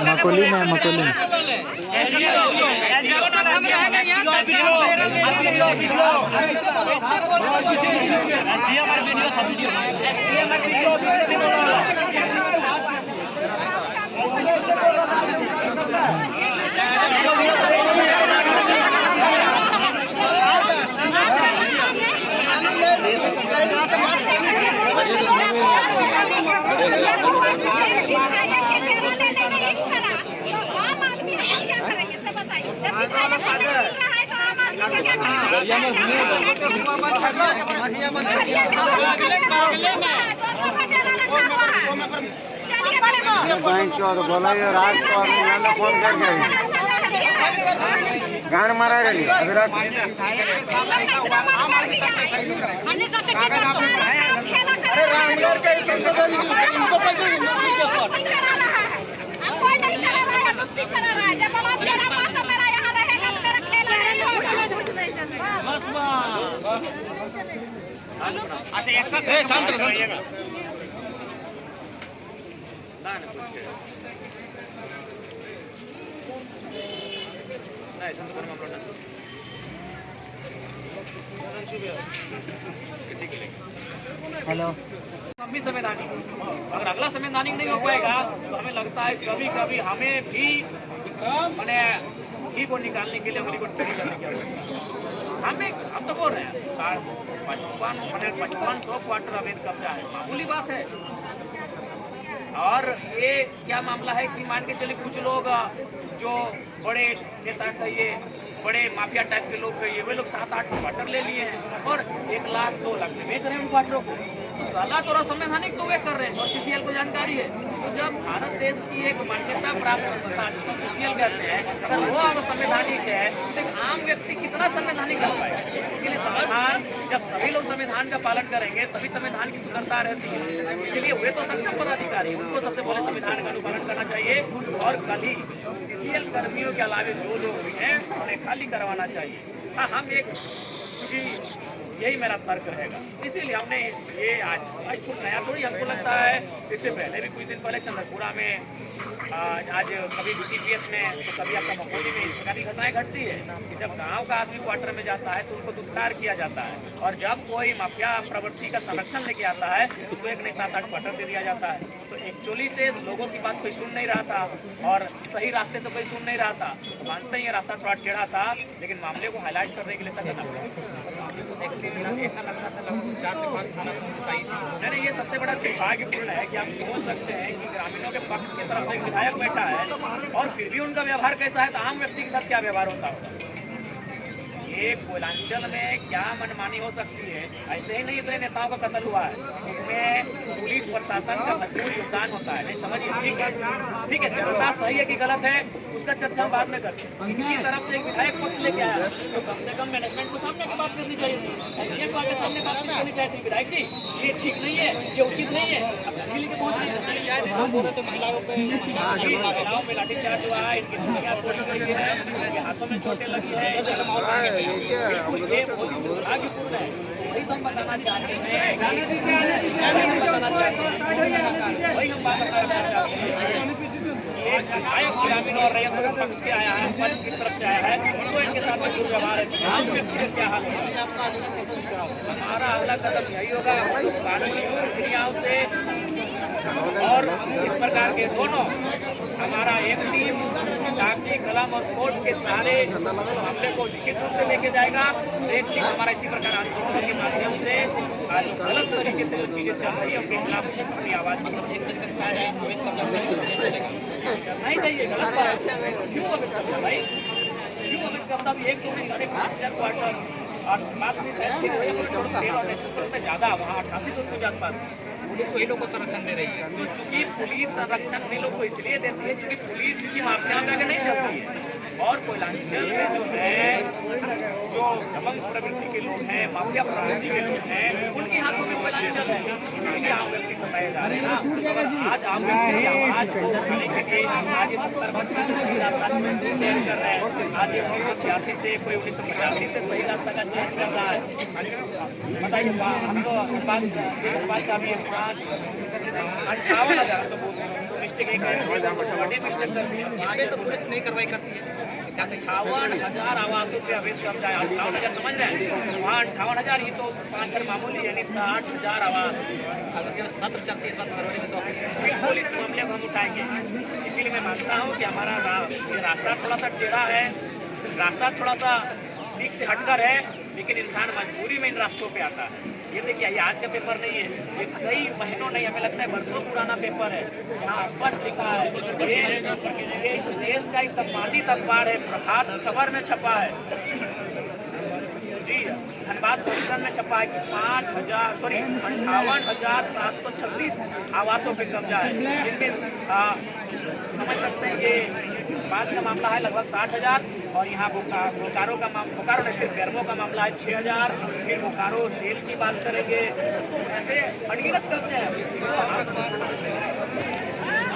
मकोली में बोला ये रात को फोन करके गान मारा रही हेलो लंबी संवैधानिक, अगर अगला संवैधानिक नहीं हो पाएगा तो हमें लगता है कभी कभी हमें भी मैंने ही को निकालने के लिए अगली को ट्रेनिंग करने की आवश्यकता है। हम तो बोल रहे हैं 55-100 क्वार्टर अवैध कब्जा है, मामूली बात है। और ये क्या मामला है कि मान के चले कुछ लोग जो बड़े नेता कहिए, बड़े माफिया टाइप के लोग कहिए, वे लोग 7-8 क्वार्टर ले लिए हैं और 1 लाख 2 लाख में बेच रहे हैं उन क्वार्टरों को। गलत और असंवैधानिक तो वे कर रहे हैं और सीसीएल को जानकारी है। तो जब भारत देश की एक मान्यता प्राप्त संस्था जिसको सीसीएल कहते हैं, अगर वो असंवैधानिक है तो आम व्यक्ति कितना संवैधानिक कर पाएगा? इसीलिए संविधान, जब सभी लोग संविधान का पालन करेंगे तभी संविधान की सुंदरता रहती है। इसीलिए वे तो सक्षम पदाधिकारी, उनको सबसे पहले संविधान का अनुपालन करना चाहिए और कल ही सीसीएल कर्मियों के अलावे जो लोग हैं उन्हें खाली करवाना चाहिए। हाँ, हम एक, क्योंकि यही मेरा तर्क रहेगा, इसीलिए हमने ये आज कुछ नया थोड़ी, हमको लगता है इससे पहले भी कुछ दिन पहले चंद्रपुरा में, आज कभी DTPS में तो कभी आपका मकोली में इस प्रकार की घटनाएं घटती है कि जब गांव का आदमी क्वार्टर में जाता है तो उनको दुत्कार किया जाता है, और जब कोई माफिया प्रवृत्ति का संरक्षण लेके आता है तो उसको 1 नहीं 7-8 क्वार्टर दे दिया जाता है। तो एक्चुअली से लोगों की बात कोई सुन नहीं रहा था और सही रास्ते से कोई सुन नहीं रहा था। मानते ही रास्ता थोड़ा टेढ़ा था, लेकिन मामले को हाईलाइट करने के लिए सकता ऐसा लगता था 4 से 5 थाना सही नहीं। ये सबसे बड़ा दुर्भाग्यपूर्ण है कि आप सोच सकते हैं कि ग्रामीणों के पक्ष की तरफ से एक विधायक बैठा है और फिर भी उनका व्यवहार कैसा है, तो आम व्यक्ति के साथ क्या व्यवहार होता होगा। ये कोयलांचल में क्या मनमानी हो सकती है? ऐसे ही नहीं, इतने नेताओं का कत्ल हुआ है, उसमें पुलिस प्रशासन का भरपूर योगदान होता है। नहीं समझिए, ठीक है, जनता सही है कि गलत है उसका चर्चा हम बाद में करते हैं। इनकी तरफ से एक विधायक पक्ष लेके आया तो कम से कम मैनेजमेंट को सामने की बात करनी चाहिए थी, एसडीएम को आगे सामने बात करनी चाहिए थी, विधायक जी ये ठीक नहीं है, ये उचित नहीं है, अब लेके पहुँच नहीं तो महिलाओं पे लाठीचार्ज हुआ है, इनकी चुनिया तोड़ी गई है, इनके हाथों में चोटें लगी है, दुर्भाग्यपूर्ण है। वही तो हम बताना चाहते हैं, वही हम बात करना चाहते हैं। एक विधायक ग्रामीण और रैयत पक्ष के आया है, पक्ष की तरफ से आया है, सो इनके साथ में दुर्व्यवहार है, आम व्यक्ति से क्या हाल है। हमारा अगला कदम यही होगा, कानूनी प्रक्रियाओं से और इस प्रकार के दोनों, हमारा एक टीम कागजी कलम और कोर्ट के सहारे मामले को लिखित रूप से लेके जाएगा। एक टीम हमारा इसी प्रकार आंदोलन के माध्यम से गलत तरीके से जो चीजें चल रही है उनके खिलाफ अपनी आवाज नहीं चाहिए। गलत बात क्यों अभी कब्जा भाई, क्यों अभी कब्जा? 1-2-5,500 क्वार्टर और बात भी शायद ज्यादा, वहाँ 88 के आसपास पुलिस को ये लोग को संरक्षण दे रही है। तो चूंकि पुलिस संरक्षण इन लोग को इसलिए देती है क्योंकि पुलिस की माफिया में आगे नहीं चलती है, और कोयलांचल में जो है जो दबंग प्रवृत्ति के लोग हैं, माफिया प्रवृत्ति के लोग हैं, उनके हाथों में कोयलांचल है, इसलिए आम व्यक्ति सताया जा रहा है। आज आम व्यक्ति की आवाज को उठाने के लिए आज ये 70 से सही रास्ता चयन कर रहे हैं। आज ये 1986 से कोई 1985 से सही रास्ता का चयन कर रहा है। बताइए हमको बात का भी 58,000 तो मिस्टेक एक बड़े मिस्टेक कर दिया। इसमें तो पुलिस नहीं कार्रवाई करती है। 58,000 आवासों पे अवैध कब्जा है। 58,000 समझ रहे हैं? वहाँ 58,000 ये तो 5 मामूली यानी 60,000 आवास। अगर केवल 7 फरवरी में तो बिल्कुल इस मामले को हम उठाएंगे। इसीलिए मैं मानता हूँ कि हमारा ये रास्ता थोड़ा सा टेढ़ा है, रास्ता थोड़ा सा ठीक से हटकर है, लेकिन इंसान मजबूरी में इन रास्तों पे आता है। ये देखिए ये आज का पेपर नहीं है, ये कई महीनों नहीं, हमें लगता है वर्षों पुराना पेपर है, जहाँ स्पष्ट लिखा है ये इस देश का एक सम्मानित अखबार है, प्रभात खबर में छपा है जी, धनबाद संगठन में छपा है कि 58,736 आवासों पे कब्जा है, जिनमें समझ सकते हैं ये बाद का मामला है लगभग 60,000 और यहाँ बोकारो का बोकारो नहीं सिर्फ बेरमो का मामला है 6,000। फिर बोकारो सेल की बात करेंगे, ऐसे अनगिनत कब्जे हैं।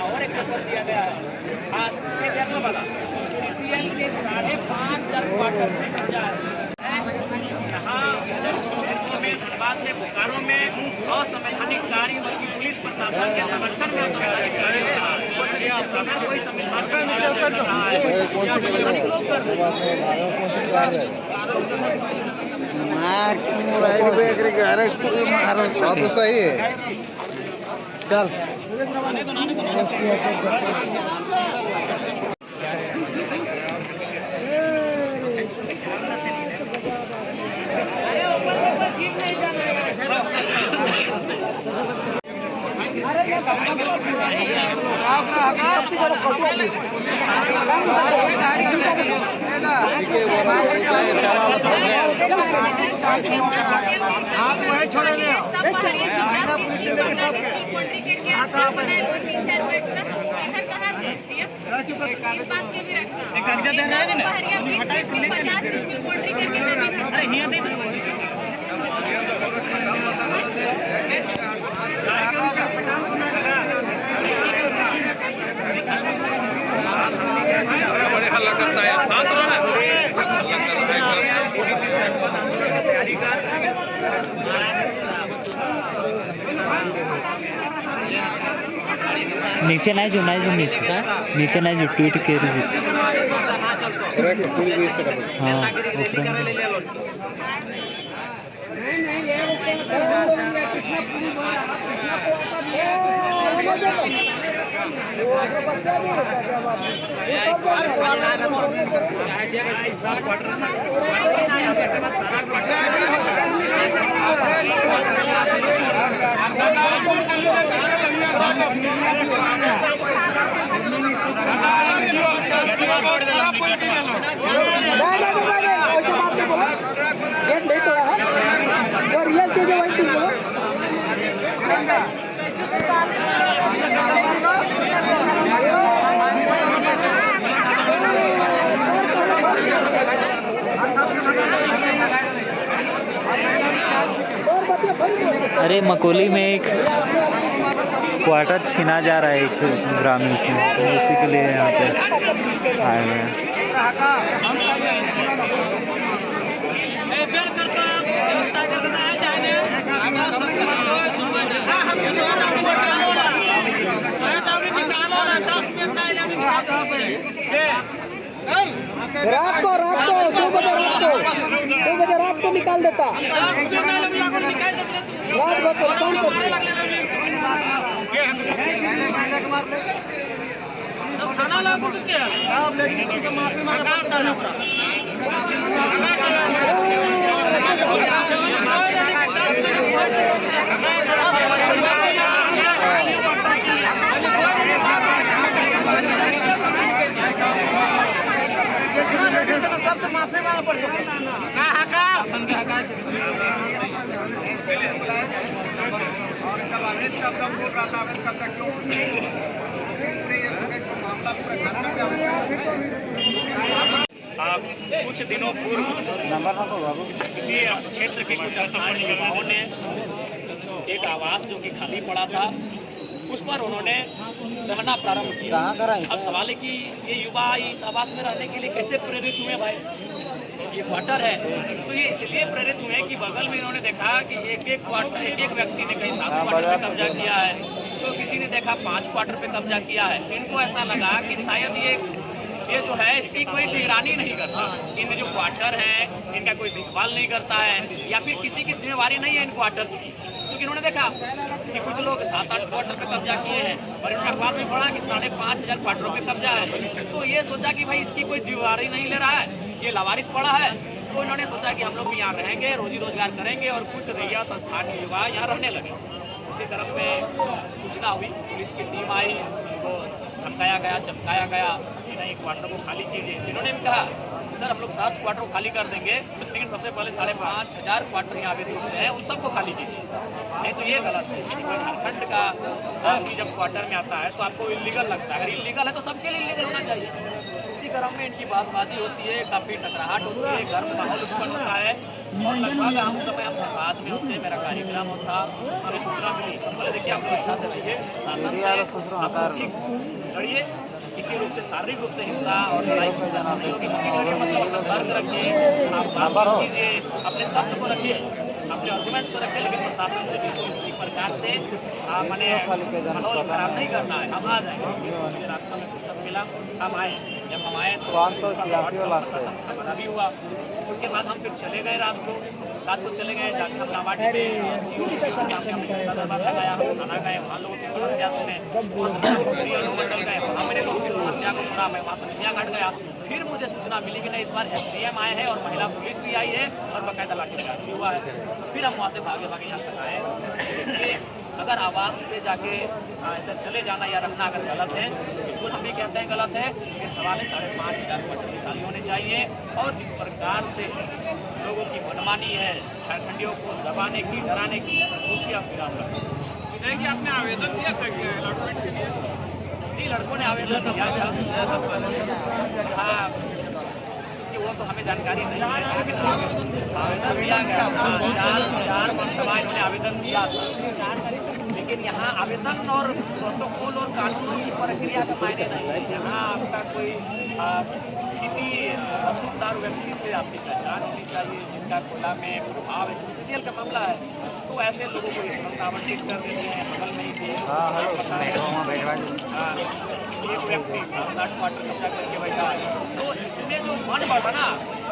और एक पेपर दिया गया है आज बेरमो वाला CCL के 5,500 क्वार्टर में कब्जा है। यहाँ में धनबाद में बोकारो में असंवैधानिक कार्य बल्कि पुलिस प्रशासन के संरक्षण में असंवैधानिक कार्य कोई संविधान बात तो सही है। चल हाथ वही छोड़े ले बड़े हल्ला करता है, शांत रहो ना। नीचे नहीं जो नीचे नहीं जो ट्वीट के हाँ ऊपर रियल चीज है वही चीज बोलो। अरे मकोली में एक क्वार्टर छीना जा रहा है एक ग्रामीण से, तो उसी के लिए यहाँ पे आए हुए हैं। रात को 2 बजे रात को निकाल देता, रात भर परेशान करते। माफी मांगा सबसे माफी मांगा पड़ता कुछ दिनों पूर्व किसी क्षेत्र के कुछ स्थानीय युवाओं ने एक आवास जो कि खाली पड़ा था उस पर उन्होंने रहना प्रारंभ किया। कहाँ कराएं? अब सवाल है कि ये युवा इस आवास में रहने के लिए कैसे प्रेरित हुए भाई? ये क्वार्टर है तो ये इसलिए प्रेरित हुए कि बगल में इन्होंने देखा कि एक क्वार्टर एक व्यक्ति ने कहीं 7 क्वार्टर पे कब्जा किया है, तो किसी ने देखा 5 क्वार्टर पे कब्जा किया है। तो इनको ऐसा लगा कि शायद ये जो है इसकी कोई निगरानी नहीं करता, इनमें जो क्वार्टर है इनका कोई देखभाल नहीं करता है, या फिर किसी की जिम्मेवारी नहीं है इन क्वार्टर्स की। क्योंकि इन्होंने देखा कि कुछ लोग 7-8 क्वार्टर पे कब्जा किए हैं और इन्होंने अखबार में पढ़ा कि 5,500 क्वार्टरों पे कब्जा है। तो ये सोचा कि भाई इसकी कोई जिम्मेवारी नहीं ले रहा है, ये लावारिस पड़ा है। तो इन्होंने सोचा कि हम लोग भी यहाँ रहेंगे, रोजी रोजगार करेंगे और कुछ रैयत स्थानीय युवा यहाँ रहने लगे। उसी क्रम में सूचना हुई, पुलिस की टीम आई, उनको धमकाया गया, चमकाया गया कि नहीं क्वार्टर को खाली कीजिए। इन्होंने भी कहा कि सर हम लोग 7 क्वार्टर को खाली कर देंगे, लेकिन सबसे पहले 5,500 क्वार्टर यहाँ अवैध रूप से हैं उन सबको खाली कीजिए। नहीं तो ये गलत है। कोई झारखंड का आदमी जब क्वार्टर में आता है तो आपको इलीगल लगता है, अगर इलीगल है तो सबके लिए इलीगल होना चाहिए। उसी क्रम में इनकी बातबाजी होती है, काफ़ी टकराहट होती है, घर में माहौल उत्पन्न होता है और लगभग हम समय हम बाद में होते, मेरा कार्यक्रम होता, हमें सूचना मिली। बोले देखिए आप लोग अच्छा से रहिए, शासन से ठीक लड़िए, किसी रूप से शारीरिक रूप से हिंसा और लड़ाई की सियासत नहीं होगी। मतलब अपना तर्क रखिए, आप बात कीजिए, अपने शब्द को रखिए, अपने आर्गूमेंट्स को रखिए, लेकिन प्रशासन से बिल्कुल किसी प्रकार से मैंने माहौल खराब नहीं करना है। हम आ जाएंगे, रास्ते में फुर्सत मिला हम आए। जब हम आए तो प्रशासन का बना भी हुआ। उसके बाद हम फिर चले गए रात को चले गए, जाकर हम नावाडी में सीओ के सामने हमने दरबार लगाया, हम थाना गए, वहाँ लोगों की समस्या सुने, अनुमंडल गए, वहाँ मैंने लोगों की समस्या को सुना, मैं वहाँ से नदिया घाट गया। फिर मुझे सूचना मिली कि नहीं इस बार SDM आए हैं और महिला पुलिस भी आई है और बाकायदा लाठीचार्ज भी हुआ है। फिर हम वहाँ से भागे यहाँ तक आए। अगर आवास पे जाके ऐसे चले जाना या रहना अगर गलत है, बिल्कुल हम भी कहते हैं गलत है, लेकिन सवाल है 5,500 क्वार्टर खाली होने चाहिए। और जिस प्रकार से लोगों की मनमानी है झारखंडियों को दबाने की, डराने की, उसकी आप विराम रखें। कि आपने आवेदन दिया था क्या अलॉटमेंट के लिए? जी लड़कों ने आवेदन दिया था। हाँ, वो तो हमें जानकारी नहीं है, लेकिन आवेदन दिया गया। 4 मरतबा इन्होंने आवेदन दिया था, लेकिन यहाँ आवेदन और प्रोटोकॉल और कानूनों की प्रक्रिया का मायने नहीं है। जहाँ आपका कोई किसी असुरदार व्यक्ति से आपकी पहचान होनी चाहिए, जिनका खुला में प्रभाव है, जो CCL का मामला है, तो ऐसे लोगों को तुरंत आवंटित कर देते हैं। बगल में ही थे, एक व्यक्ति 7-8 क्वार्टर कब्जा करके बैठा है। तो इसमें जो मन बढ़ा ना,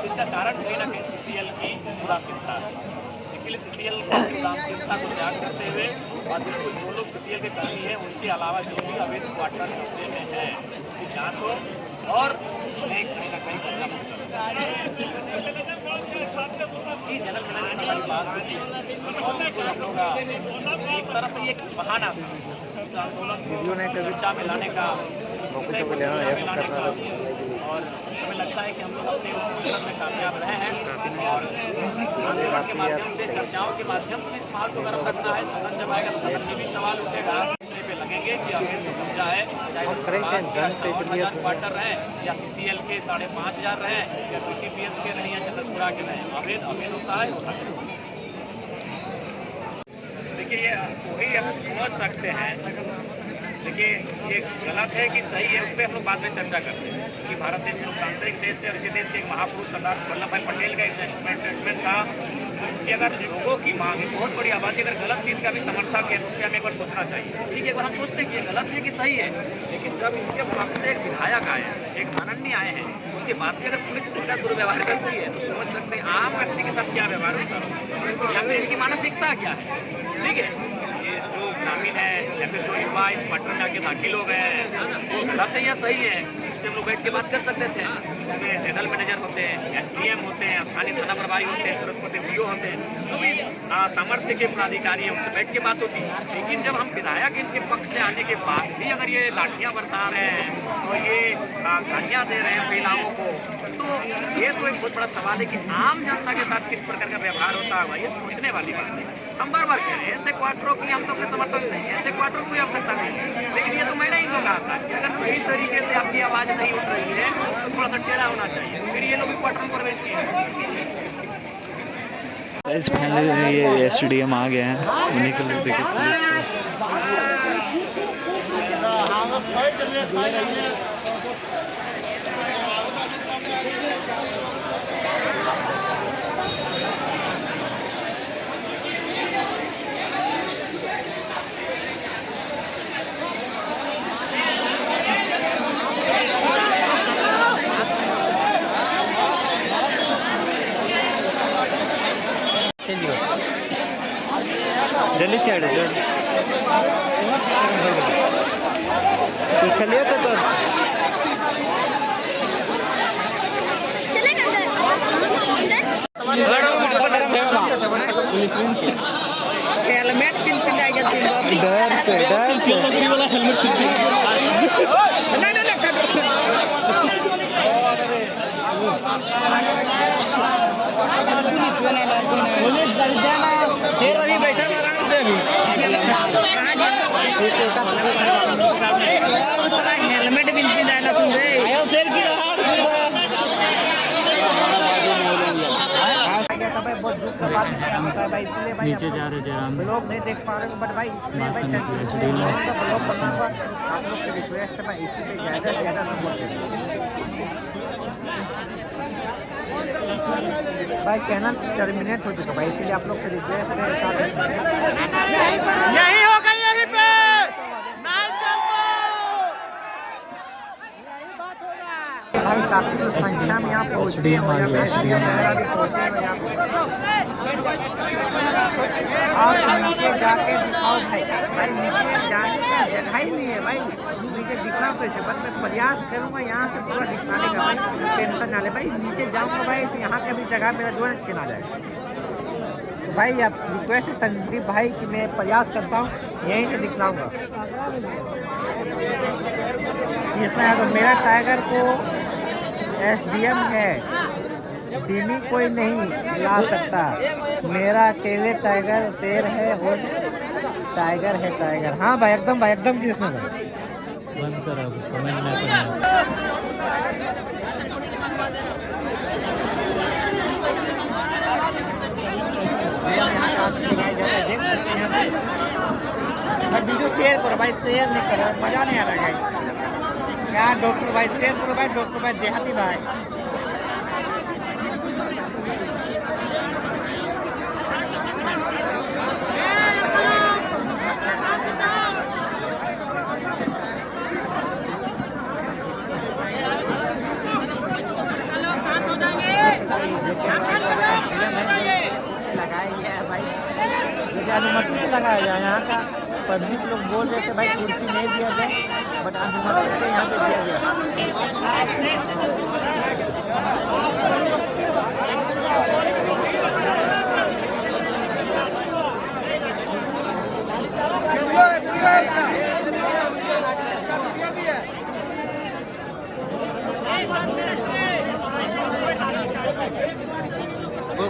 इसका कारण कहीं ना कहीं CCL की उदासीनता है। इसीलिए CCL की उदासीनता को त्याग करते हुए और जो लोग CCL के कर्मी हैं उनके अलावा जो भी अवैध क्वार्टर कब्जे में है उसकी जाँच हो और उन्हें कहीं ना कहीं बदलाव जी जनरल मैनेजर वाली बात होगा। एक तरह से ये बहाना था इस आंदोलन को चर्चा में लाने का, इस विषय को चर्चा में लाने का, और हमें लगता है कि हम लोग अपने उस मिशन में कामयाब रहे हैं। और आंदोलन के माध्यम से, चर्चाओं के माध्यम से इस माहौल को गर्म रखना है। सदन जब आएगा तो सदन में भी सवाल उठेगा, इसी पे लगेंगे कि अवैध जो कब्जा है, चाहे वो 5,000 क्वार्टर रहे या CCL के 5,500 रहे या PTPS के रहे या चंद्रपुरा के रहे, अवैध होता है। देखिए ये वही हम समझ सकते हैं, देखिए ये गलत है कि सही है, उस पर हम लोग बाद में चर्चा करते हैं कि भारत देश लोकतांत्रिक देश है और इसी देश के एक महापुरुष सरदार वल्लभ भाई पटेल का एक स्टेटमेंट था कि अगर लोगों की मांग, बहुत बड़ी आबादी अगर गलत चीज़ का भी समर्थक है तो उस पर हमें एक बार सोचना चाहिए। ठीक है, एक बार हम सोचते हैं कि ये गलत है कि सही है, लेकिन जब इनके पक्ष से एक विधायक आए हैं, एक माननीय आए हैं, उसके बाद भी अगर पुलिस इसका दुर्व्यवहार करती है तो समझ सकते हैं आम व्यक्ति के साथ क्या व्यवहार होता है या फिर इनकी मानसिकता क्या है। ठीक है, ये जो ग्रामीण है या फिर जो युवा इस पटना में आके दाखिल हो गए हैं वो गलत है या सही है, उससे हम लोग बैठ के बात कर सकते थे। उसमें जनरल मैनेजर होते हैं, SDM होते हैं, स्थानीय थाना प्रभारी होते हैं, तुरंत CO होते हैं, जो भी सामर्थ्य के पदाधिकारी हैं, उनसे बैठ के बात होती है। लेकिन जब हम विधायक इनके पक्ष से आने के बाद भी अगर ये लाठियाँ बरसा रहे हैं और ये गालियाँ दे रहे हैं महिलाओं को, तो ये तो एक बहुत बड़ा सवाल है कि आम जनता के साथ किस प्रकार का व्यवहार होता होगा, ये सोचने वाली बात है। हम बार बार कह रहे हैं ऐसे क्वार्टरों की हम तो अपने समर्थन से ऐसे क्वार्टरों की आवश्यकता नहीं, लेकिन ये तो मैंने ही तो कहा था कि अगर सही तरीके से आपकी आवाज़ नहीं उठ रही है तो थोड़ा सा टेढ़ा होना चाहिए, फिर ये लोग क्वार्टर में प्रवेश किए। फाइनली ये SDM आ गए हैं, उन्हीं को देखिए पुलिस को जल्दी चढ़ तो चलिए तो हेलमेट पिन जाएगा डर से शेर अभी बैठा आराम से अभी हेलमेट पिन जाएगा तुम शेर की नीचे जा रहे जयराम लोग नहीं देख पा रहे बट भाई इसमें भाई ब्लॉग करना हुआ आप लोग से रिक्वेस्ट है भाई इसी पे ज़्यादा सपोर्ट भाई चैनल टर्मिनेट हो चुका भाई इसीलिए आप लोग से रिक्वेस्ट है यही हो गई यहीं पे भाई काफी संख्या में यहाँ पहुँचे और नीचे जाके दिखाओ भाई भाई नीचे जाने का जगह ही नहीं है भाई नीचे दिखना कैसे बस मैं प्रयास करूँगा यहाँ से पूरा दिखाने का भाई टेंशन ना ले भाई नीचे जाऊँगा भाई तो यहाँ का भी जगह मेरा जो है छीना जाए तो भाई आप रिक्वेस्ट है संदीप भाई कि मैं प्रयास करता हूँ यहीं से दिखलाऊँगा इसमें अगर मेरा टाइगर को SDM है दिनी कोई नहीं ला सकता मेरा अकेले टाइगर शेर है वो टाइगर है टाइगर हाँ भाई एकदम कृष्ण भाई बंद करो कमेंट ना करना वीडियो शेयर करो भाई शेयर नहीं करो मजा नहीं आ रहा है क्या डॉक्टर भाई शेयर करो भाई डॉक्टर भाई देहाती भाई लगाया गया है भाई मुझे अनुमति से लगाया जाए यहाँ का पब्लिक लोग बोल रहे थे भाई कुर्सी नहीं दिया जाए बट अनुमति से यहाँ पे दिया गया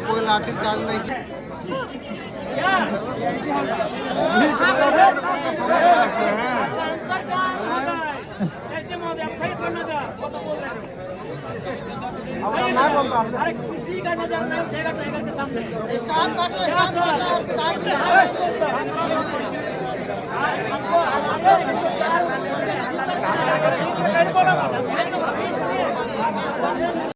कोई लाठी चार्ज नहीं की अरे किसी का नजर नहीं उठेगा टाइगर के सामने स्टार्ट कर